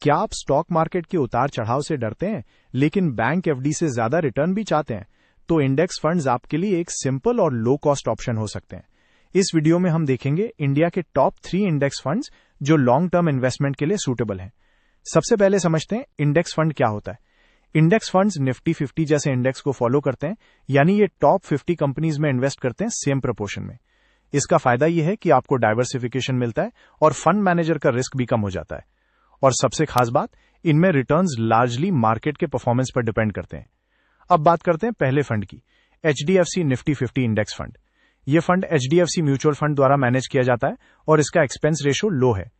क्या आप stock market के उतार चढ़ाव से डरते हैं लेकिन बैंक एफडी से ज्यादा रिटर्न भी चाहते हैं? तो इंडेक्स फंड्स आपके लिए एक सिंपल और लो कॉस्ट ऑप्शन हो सकते हैं। इस वीडियो में हम देखेंगे इंडिया के टॉप 3 इंडेक्स फंड्स जो लॉन्ग टर्म इन्वेस्टमेंट के लिए सूटेबल हैं। सबसे पहले समझते हैं इंडेक्स फंड क्या होता है। इंडेक्स फंड्स निफ्टी 50 जैसे इंडेक्स को फॉलो करते हैं, यानी ये टॉप 50 कंपनीज में इन्वेस्ट करते हैं सेम प्रपोर्शन में। इसका फायदा यह है कि आपको डाइवर्सिफिकेशन मिलता है और फंड मैनेजर का रिस्क भी कम हो जाता है। और सबसे खास बात, इनमें रिटर्न्स लार्जली मार्केट के परफॉर्मेंस पर डिपेंड करते हैं। अब बात करते हैं पहले फंड की, एचडीएफसी निफ्टी 50 इंडेक्स फंड। यह फंड एचडीएफसी म्यूचुअल फंड द्वारा मैनेज किया जाता है और इसका एक्सपेंस रेशो लो है।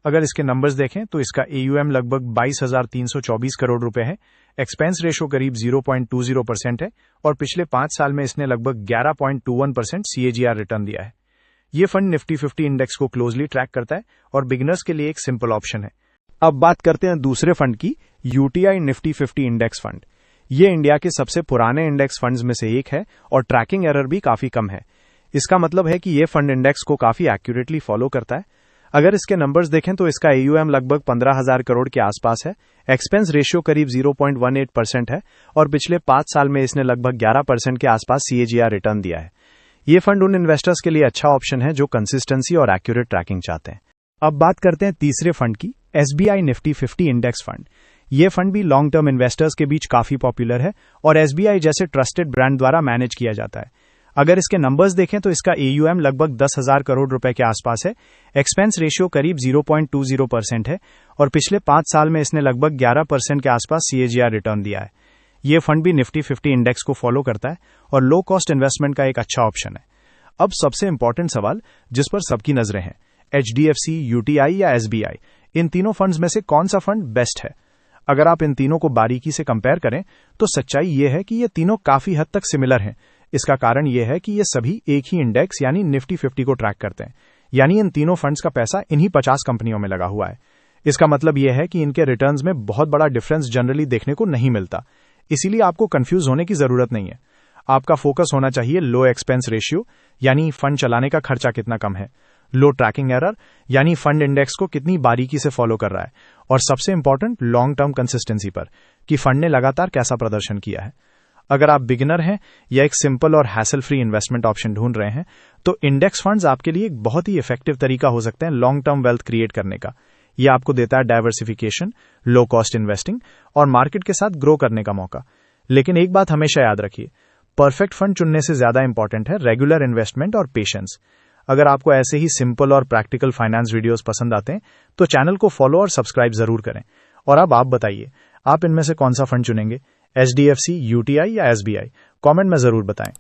अगर इसके नंबर्स देखें तो इसका एयूएम लगभग 22,324 करोड़ रुपए है, एक्सपेंस रेशो करीब 0.20% है और पिछले 5 साल में इसने लगभग 11.21% सीएजीआर रिटर्न दिया है। यह फंड निफ्टी 50 इंडेक्स को क्लोजली ट्रैक करता है और बिगिनर्स के लिए एक सिंपल ऑप्शन है। अब बात करते हैं दूसरे फंड की, यूटीआई निफ्टी 50 इंडेक्स फंड। ये इंडिया के सबसे पुराने इंडेक्स फंड्स में से एक है और ट्रैकिंग एरर भी काफी कम है। इसका मतलब है कि यह फंड इंडेक्स को काफी एक्यूरेटली फॉलो करता है। अगर इसके नंबर्स देखें तो इसका एयूएम लगभग 15,000 करोड़ के आसपास है, एक्सपेंस रेशियो करीब 0.18% है और पिछले 5 साल में इसने लगभग 11% के आसपास सीएजीआर रिटर्न दिया है। यह फंड उन इन्वेस्टर्स के लिए अच्छा ऑप्शन है जो कंसिस्टेंसी और एक्यूरेट ट्रैकिंग चाहते हैं। अब बात करते हैं तीसरे फंड की, एसबीआई निफ्टी 50 इंडेक्स फंड। यह फंड भी लॉन्ग टर्म इन्वेस्टर्स के बीच काफी पॉपुलर है और एसबीआई जैसे ट्रस्टेड ब्रांड द्वारा मैनेज किया जाता है। अगर इसके नंबर्स देखें तो इसका एयूएम लगभग 10,000 करोड़ रुपए के आसपास है, एक्सपेंस रेशियो करीब 0.20% है और पिछले 5 साल में इसने लगभग 11% के आसपास सीएजीआर रिटर्न दिया है। यह फंड भी निफ्टी 50 इंडेक्स को फॉलो करता है और लो कॉस्ट इन्वेस्टमेंट का एक अच्छा ऑप्शन है। अब सबसे इंपॉर्टेंट सवाल जिस पर सबकी नजरें हैं, एचडीएफसी, यूटीआई या एसबीआई, इन तीनों फंड्स में से कौन सा फंड बेस्ट है? अगर आप इन तीनों को बारीकी से कंपेयर करें तो सच्चाई यह है कि ये तीनों काफी हद तक सिमिलर हैं। इसका कारण यह है कि ये सभी एक ही इंडेक्स यानी निफ्टी 50 को ट्रैक करते हैं, यानी इन तीनों फंड्स का पैसा इन्हीं 50 कंपनियों में लगा हुआ है। इसका मतलब यह है कि इनके रिटर्न्स में बहुत बड़ा डिफरेंस जनरली देखने को नहीं मिलता, इसीलिए आपको कंफ्यूज होने की जरूरत नहीं है। आपका फोकस होना चाहिए लो एक्सपेंस रेशियो, यानी फंड चलाने का खर्चा कितना कम है, लो ट्रैकिंग एरर, यानी फंड इंडेक्स को कितनी बारीकी से फॉलो कर रहा है, और सबसे इंपॉर्टेंट लॉन्ग टर्म कंसिस्टेंसी पर कि फंड ने लगातार कैसा प्रदर्शन किया है। अगर आप बिगिनर हैं या एक सिंपल और हैसल फ्री इन्वेस्टमेंट ऑप्शन ढूंढ रहे हैं तो इंडेक्स फंड्स आपके लिए एक बहुत ही इफेक्टिव तरीका हो सकते हैं लॉन्ग टर्म वेल्थ क्रिएट करने का। यह आपको देता है डाइवर्सिफिकेशन, लो कॉस्ट इन्वेस्टिंग और मार्केट के साथ ग्रो करने का मौका। लेकिन एक बात हमेशा याद रखिए, परफेक्ट फंड चुनने से ज्यादा इंपॉर्टेंट है रेगुलर इन्वेस्टमेंट और पेशेंस। अगर आपको ऐसे ही सिंपल और प्रैक्टिकल फाइनेंस वीडियोस पसंद आते हैं तो चैनल को फॉलो और सब्सक्राइब जरूर करें। और अब आप बताइए, आप इनमें से कौन सा फंड चुनेंगे, एचडीएफसी, यूटीआई या एसबीआई? कमेंट में जरूर बताएं।